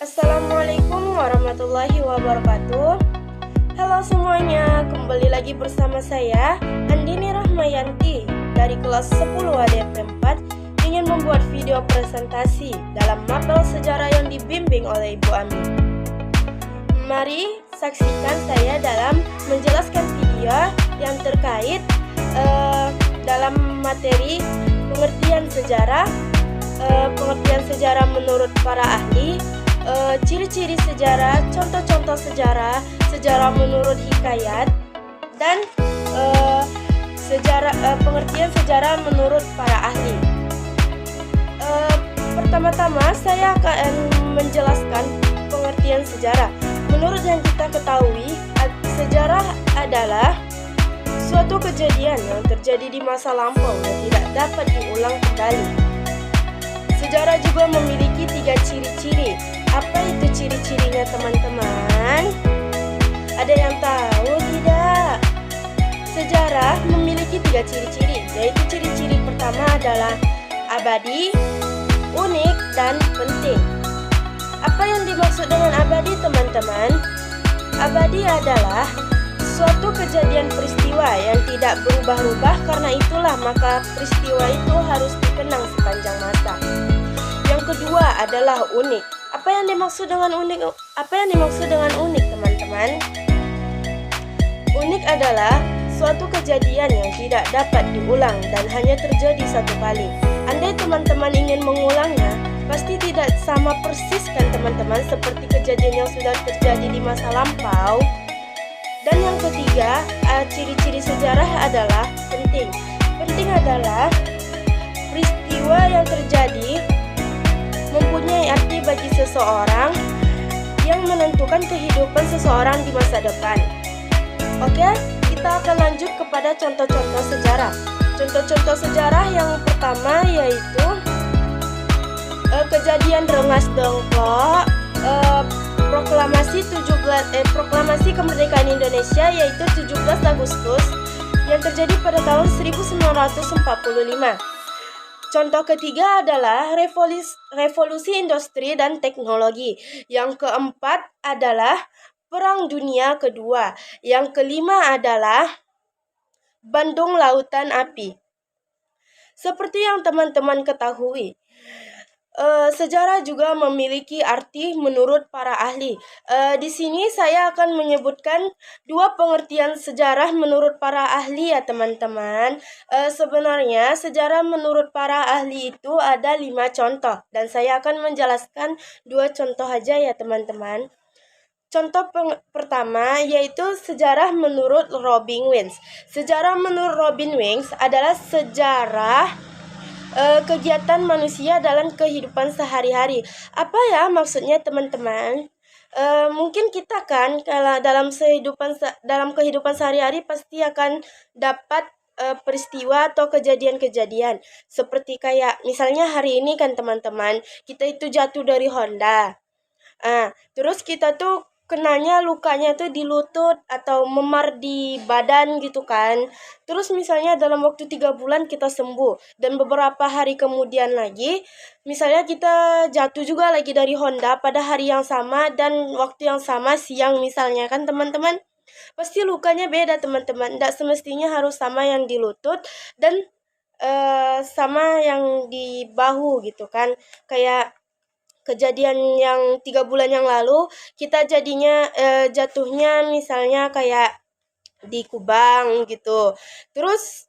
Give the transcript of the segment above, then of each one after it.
Assalamualaikum warahmatullahi wabarakatuh. Halo semuanya, kembali lagi bersama saya Andini Rahmayanti dari kelas 10 ADP 4 ingin membuat video presentasi dalam mapel sejarah yang dibimbing oleh Ibu Ami. Mari saksikan saya dalam menjelaskan video yang terkait dalam materi pengertian sejarah menurut para ahli, ciri-ciri sejarah, contoh-contoh sejarah, sejarah menurut hikayat, dan pengertian sejarah menurut para ahli. Pertama-tama saya akan menjelaskan pengertian sejarah. Menurut yang kita ketahui, sejarah adalah suatu kejadian yang terjadi di masa lampau yang tidak dapat diulang kembali. Sejarah juga memiliki 3 ciri-ciri. Apa itu ciri-cirinya, teman-teman? Ada yang tahu tidak? Sejarah memiliki 3 ciri-ciri, yaitu ciri-ciri pertama adalah abadi, unik, dan penting. Apa yang dimaksud dengan abadi, teman-teman? Abadi adalah suatu kejadian peristiwa yang tidak berubah-ubah, karena itulah maka peristiwa itu harus dikenang sepanjang masa. Yang kedua adalah unik. Apa yang dimaksud dengan unik? Teman-teman? Unik adalah suatu kejadian yang tidak dapat diulang dan hanya terjadi satu kali. Andai teman-teman ingin mengulangnya, pasti tidak sama persis kan teman-teman, seperti kejadian yang sudah terjadi di masa lampau. Dan yang ketiga, ciri-ciri sejarah adalah penting. Penting adalah peristiwa yang terjadi mempunyai arti bagi seseorang yang menentukan kehidupan seseorang di masa depan. Oke, kita akan lanjut kepada contoh-contoh sejarah. Contoh-contoh sejarah yang pertama yaitu kejadian Rengas Dengklok, proklamasi kemerdekaan Indonesia yaitu 17 Agustus yang terjadi pada tahun 1945. Contoh ketiga adalah revolusi industri dan teknologi. Yang keempat adalah Perang Dunia Kedua. Yang kelima adalah Bandung Lautan Api. Seperti yang teman-teman ketahui, sejarah juga memiliki arti menurut para ahli. Di sini saya akan menyebutkan 2 pengertian sejarah menurut para ahli ya teman-teman. Sebenarnya sejarah menurut para ahli itu ada 5 contoh dan saya akan menjelaskan 2 contoh aja ya teman-teman. Contoh pertama yaitu sejarah menurut Robin Williams. Sejarah menurut Robin Williams adalah sejarah kegiatan manusia dalam kehidupan sehari-hari. Apa ya maksudnya teman-teman? Mungkin kita kan kalau dalam kehidupan sehari-hari pasti akan dapat peristiwa atau kejadian-kejadian seperti kayak misalnya hari ini kan teman-teman, kita itu jatuh dari Honda. Terus kita tuh lukanya tuh di lutut atau memar di badan gitu kan. Terus misalnya dalam waktu 3 bulan kita sembuh. Dan beberapa hari kemudian lagi, misalnya kita jatuh juga lagi dari Honda pada hari yang sama dan waktu yang sama siang misalnya kan teman-teman. Pasti lukanya beda teman-teman. Tidak semestinya harus sama yang di lutut dan sama yang di bahu gitu kan. Kayak kejadian yang 3 bulan yang lalu, kita jadinya jatuhnya misalnya kayak di Kubang gitu. Terus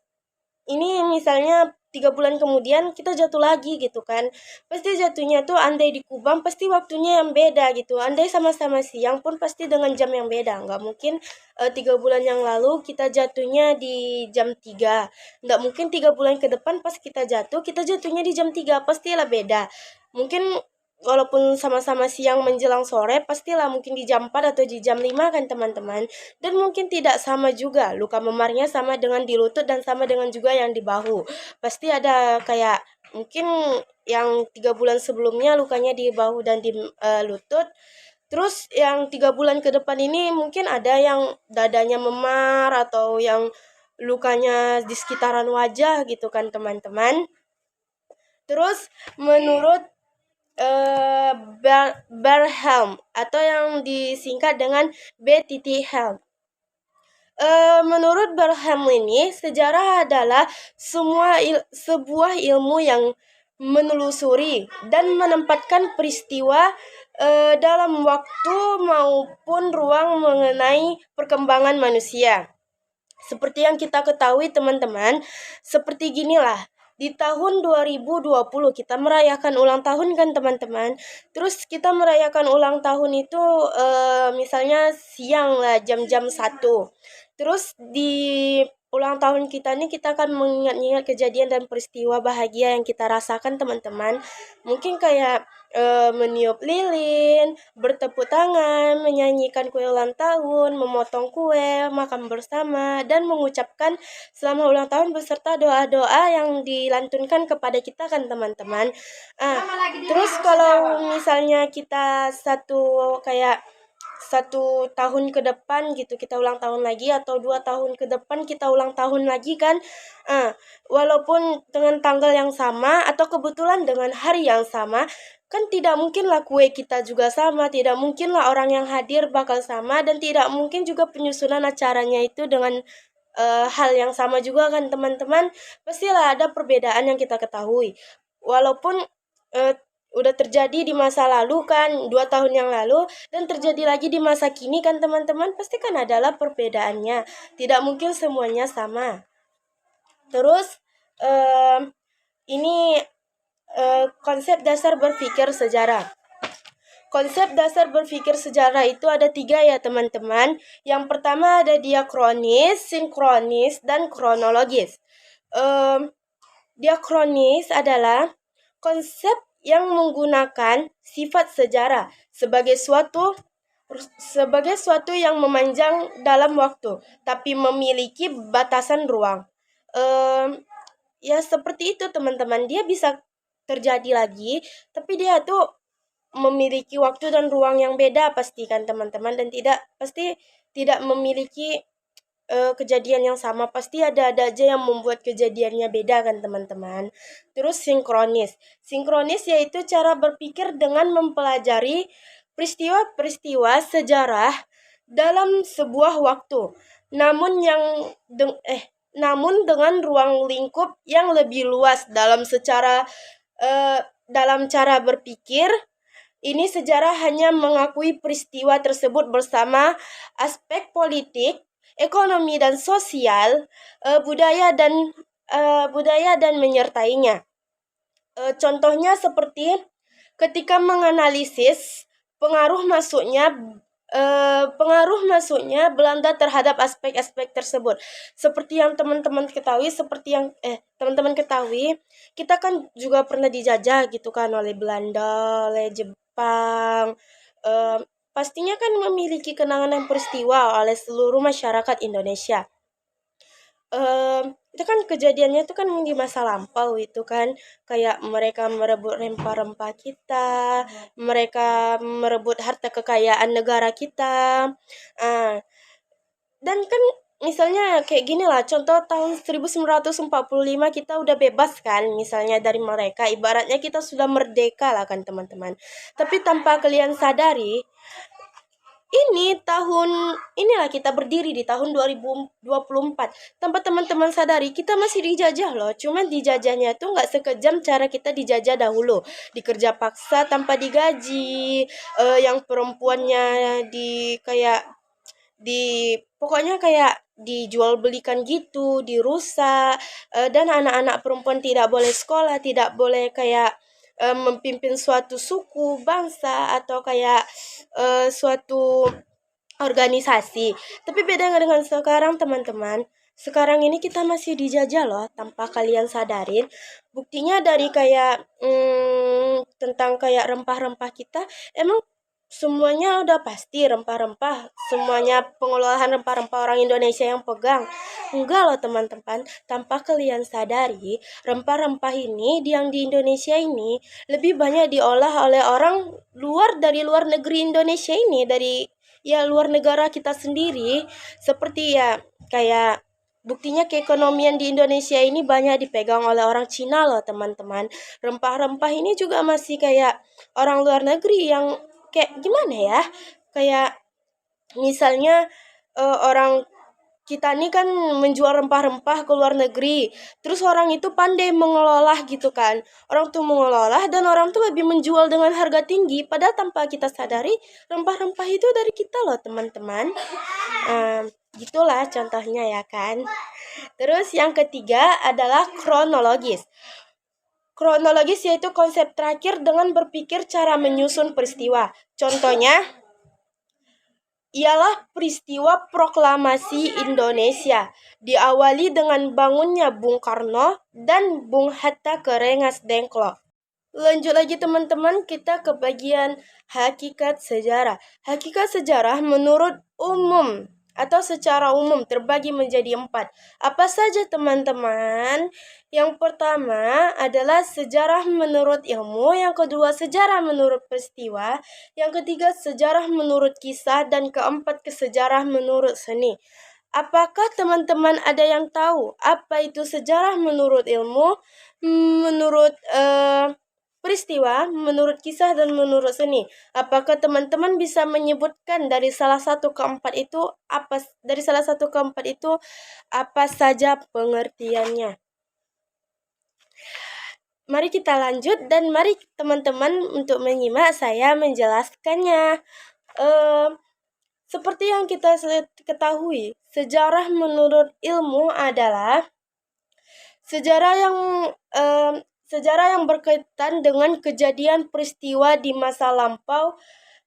ini misalnya 3 bulan kemudian kita jatuh lagi gitu kan. Pasti jatuhnya tuh andai di Kubang pasti waktunya yang beda gitu. Andai sama-sama siang pun pasti dengan jam yang beda. Nggak mungkin 3 bulan yang lalu kita jatuhnya di jam 3. Nggak mungkin 3 bulan ke depan pas kita jatuhnya di jam 3. Pastilah beda. Mungkin walaupun sama-sama siang menjelang sore, pastilah mungkin di jam 4 atau di jam 5 kan teman-teman. Dan mungkin tidak sama juga, luka memarnya sama dengan di lutut dan sama dengan juga yang di bahu. Pasti ada kayak mungkin yang 3 bulan sebelumnya lukanya di bahu dan di lutut. Terus yang 3 bulan ke depan ini mungkin ada yang dadanya memar atau yang lukanya di sekitaran wajah gitu kan teman-teman. Terus menurut Barhelm atau yang disingkat dengan B.Helm. Menurut Barhelm ini, sejarah adalah sebuah ilmu yang menelusuri dan menempatkan peristiwa dalam waktu maupun ruang mengenai perkembangan manusia. Seperti yang kita ketahui teman-teman, seperti ginilah. Di tahun 2020 kita merayakan ulang tahun kan teman-teman. Terus kita merayakan ulang tahun itu misalnya siang lah jam-jam 1. Terus di ulang tahun kita ini kita akan mengingat-ingat kejadian dan peristiwa bahagia yang kita rasakan teman-teman. Mungkin kayak meniup lilin, bertepuk tangan, menyanyikan kue ulang tahun, memotong kue, makan bersama, dan mengucapkan selamat ulang tahun beserta doa-doa yang dilantunkan kepada kita kan teman-teman. Terus kalau misalnya kita satu tahun ke depan gitu kita ulang tahun lagi atau 2 tahun ke depan kita ulang tahun lagi kan, walaupun dengan tanggal yang sama atau kebetulan dengan hari yang sama, kan tidak mungkinlah kue kita juga sama, tidak mungkinlah orang yang hadir bakal sama, dan tidak mungkin juga penyusunan acaranya itu dengan hal yang sama juga kan teman-teman. Pastilah ada perbedaan yang kita ketahui. Walaupun udah terjadi di masa lalu kan 2 tahun yang lalu dan terjadi lagi di masa kini kan teman-teman, pasti kan adalah perbedaannya. Tidak mungkin semuanya sama. Terus ini konsep dasar berpikir sejarah. Konsep dasar berpikir sejarah itu ada 3 ya teman-teman. Yang pertama ada diakronis, sinkronis, dan kronologis. Diakronis adalah konsep yang menggunakan sifat sejarah sebagai suatu yang memanjang dalam waktu, tapi memiliki batasan ruang. Ya seperti itu teman-teman, dia bisa terjadi lagi, tapi dia tuh memiliki waktu dan ruang yang beda pasti kan teman-teman, dan pasti tidak memiliki kejadian yang sama, pasti ada aja yang membuat kejadiannya beda kan teman-teman. Terus sinkronis yaitu cara berpikir dengan mempelajari peristiwa-peristiwa sejarah dalam sebuah waktu, namun dengan ruang lingkup yang lebih luas dalam cara berpikir. Ini sejarah hanya mengakui peristiwa tersebut bersama aspek politik, ekonomi dan sosial, budaya dan menyertainya. Contohnya seperti ketika menganalisis pengaruh masuknya Belanda terhadap aspek-aspek tersebut. Seperti yang teman-teman ketahui, kita kan juga pernah dijajah gitu kan oleh Belanda, oleh Jepang. Pastinya kan memiliki kenangan dan peristiwa oleh seluruh masyarakat Indonesia. Itu kan kejadiannya itu kan di masa lampau itu kan, kayak mereka merebut rempah-rempah kita, mereka merebut harta kekayaan negara kita. Dan kan misalnya kayak gini lah, contoh tahun 1945 kita udah bebas kan, misalnya dari mereka, ibaratnya kita sudah merdeka lah kan teman-teman. Tapi tanpa kalian sadari, inilah kita berdiri di tahun 2024. Tanpa teman-teman sadari, kita masih dijajah loh. Cuman dijajahnya tuh nggak sekejam cara kita dijajah dahulu. Dikerja paksa tanpa digaji, yang perempuannya pokoknya kayak dijual belikan gitu, dirusak, dan anak-anak perempuan tidak boleh sekolah, tidak boleh kayak memimpin suatu suku, bangsa, atau kayak suatu organisasi. Tapi beda dengan sekarang teman-teman. Sekarang ini kita masih dijajah loh tanpa kalian sadarin. Buktinya dari kayak tentang kayak rempah-rempah kita, emang semuanya udah pasti rempah-rempah, semuanya pengolahan rempah-rempah orang Indonesia yang pegang. Enggak loh teman-teman, tanpa kalian sadari, rempah-rempah ini yang di Indonesia ini lebih banyak diolah oleh orang dari luar negeri Indonesia ini, dari luar negara kita sendiri. Seperti ya kayak Buktinya keekonomian di Indonesia ini banyak dipegang oleh orang Cina loh teman-teman. Rempah-rempah ini juga masih kayak orang luar negeri yang kayak gimana ya? Kayak misalnya orang kita nih kan menjual rempah-rempah ke luar negeri. Terus orang itu pandai mengelola gitu kan. Orang tuh mengelola dan orang tuh lebih menjual dengan harga tinggi. Padahal tanpa kita sadari rempah-rempah itu dari kita loh teman-teman. Gitulah contohnya ya kan. Terus yang ketiga adalah kronologis. Kronologis yaitu konsep terakhir dengan berpikir cara menyusun peristiwa. Contohnya ialah peristiwa proklamasi Indonesia, diawali dengan bangunnya Bung Karno dan Bung Hatta ke Rengas Dengklok. Lanjut lagi teman-teman, kita ke bagian hakikat sejarah. Hakikat sejarah menurut umum atau secara umum terbagi menjadi 4. Apa saja teman-teman? Yang pertama adalah sejarah menurut ilmu, yang kedua sejarah menurut peristiwa, yang ketiga sejarah menurut kisah, dan keempat sejarah menurut seni. Apakah teman-teman ada yang tahu apa itu sejarah menurut ilmu, menurut peristiwa, menurut kisah, dan menurut seni? Apakah teman-teman bisa menyebutkan dari salah satu keempat itu apa saja pengertiannya? Mari kita lanjut dan mari teman-teman untuk menyimak saya menjelaskannya. Seperti yang kita ketahui, sejarah menurut ilmu adalah sejarah yang berkaitan dengan kejadian peristiwa di masa lampau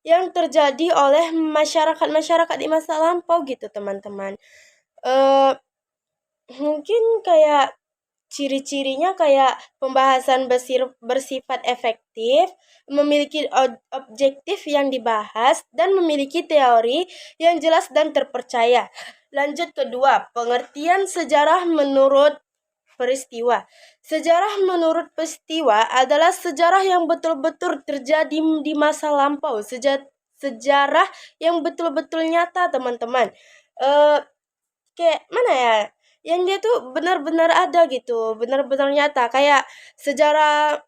yang terjadi oleh masyarakat di masa lampau gitu teman-teman. Mungkin kayak ciri-cirinya kayak pembahasan bersifat efektif, memiliki objektif yang dibahas, dan memiliki teori yang jelas dan terpercaya. Lanjut kedua, pengertian sejarah menurut peristiwa. Sejarah menurut peristiwa adalah sejarah yang betul-betul terjadi di masa lampau. Sejarah yang betul-betul nyata, teman-teman. Kayak mana ya? Yang dia tuh benar-benar ada gitu, benar-benar nyata. Kayak sejarah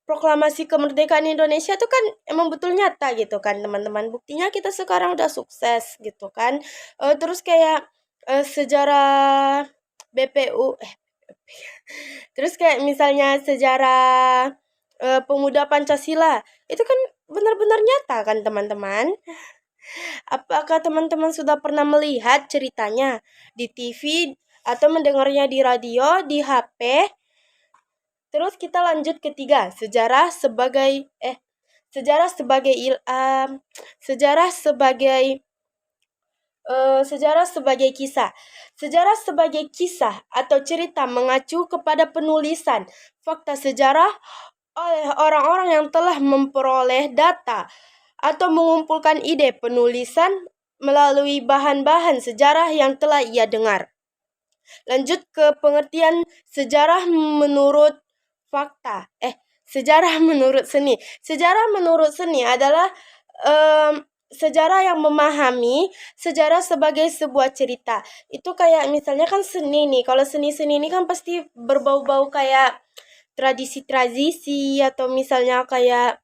proklamasi kemerdekaan Indonesia tuh kan emang betul nyata gitu kan teman-teman. Buktinya kita sekarang udah sukses gitu kan. Terus kayak sejarah BPU terus kayak misalnya sejarah pemuda Pancasila itu kan benar-benar nyata kan teman-teman. Apakah teman-teman sudah pernah melihat ceritanya di TV atau mendengarnya di radio, di HP? Terus kita lanjut ketiga, sejarah sebagai kisah. Sejarah sebagai kisah atau cerita mengacu kepada penulisan fakta sejarah oleh orang-orang yang telah memperoleh data atau mengumpulkan ide penulisan melalui bahan-bahan sejarah yang telah ia dengar. Lanjut ke pengertian sejarah menurut fakta. Sejarah menurut seni. Sejarah menurut seni adalah sejarah yang memahami sejarah sebagai sebuah cerita. Itu kayak misalnya kan seni nih. Kalau seni-seni ini kan pasti berbau-bau kayak tradisi-tradisi atau misalnya kayak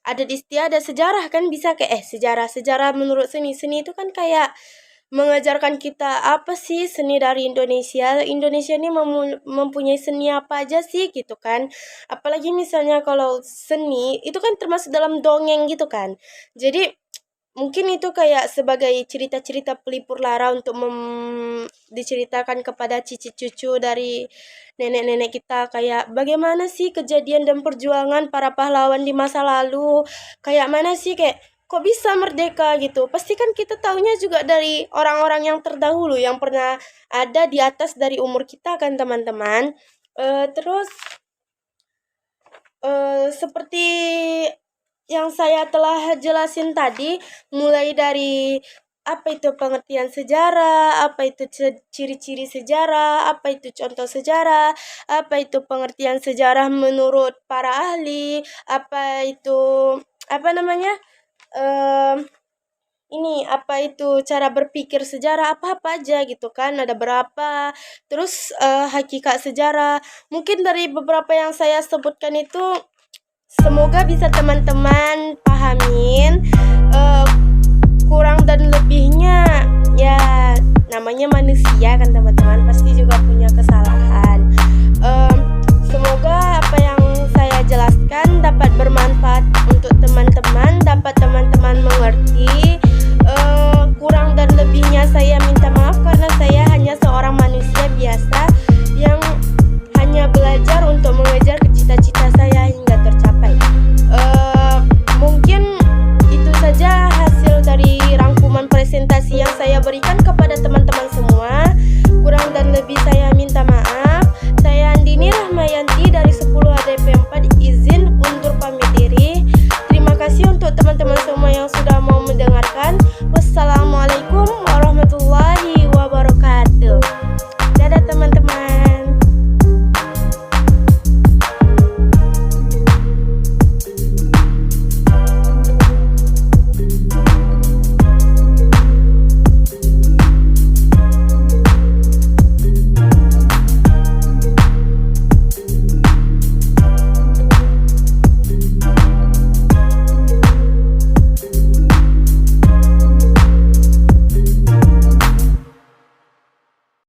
adat istiadat sejarah kan bisa kayak sejarah menurut seni itu kan kayak mengajarkan kita apa sih seni dari Indonesia. Indonesia ini mempunyai seni apa aja sih gitu kan. Apalagi misalnya kalau seni itu kan termasuk dalam dongeng gitu kan. Jadi mungkin itu kayak sebagai cerita-cerita pelipur lara untuk diceritakan kepada cicit cucu dari nenek-nenek kita, kayak bagaimana sih kejadian dan perjuangan para pahlawan di masa lalu, kayak mana sih kayak kok bisa merdeka gitu. Pasti kan kita tahunya juga dari orang-orang yang terdahulu yang pernah ada di atas dari umur kita kan teman-teman. Terus seperti yang saya telah jelasin tadi, mulai dari apa itu pengertian sejarah, apa itu ciri-ciri sejarah, apa itu contoh sejarah, apa itu pengertian sejarah menurut para ahli, apa itu ini apa itu cara berpikir sejarah apa-apa aja gitu kan, ada berapa, terus hakikat sejarah. Mungkin dari beberapa yang saya sebutkan itu semoga bisa teman-teman pahamin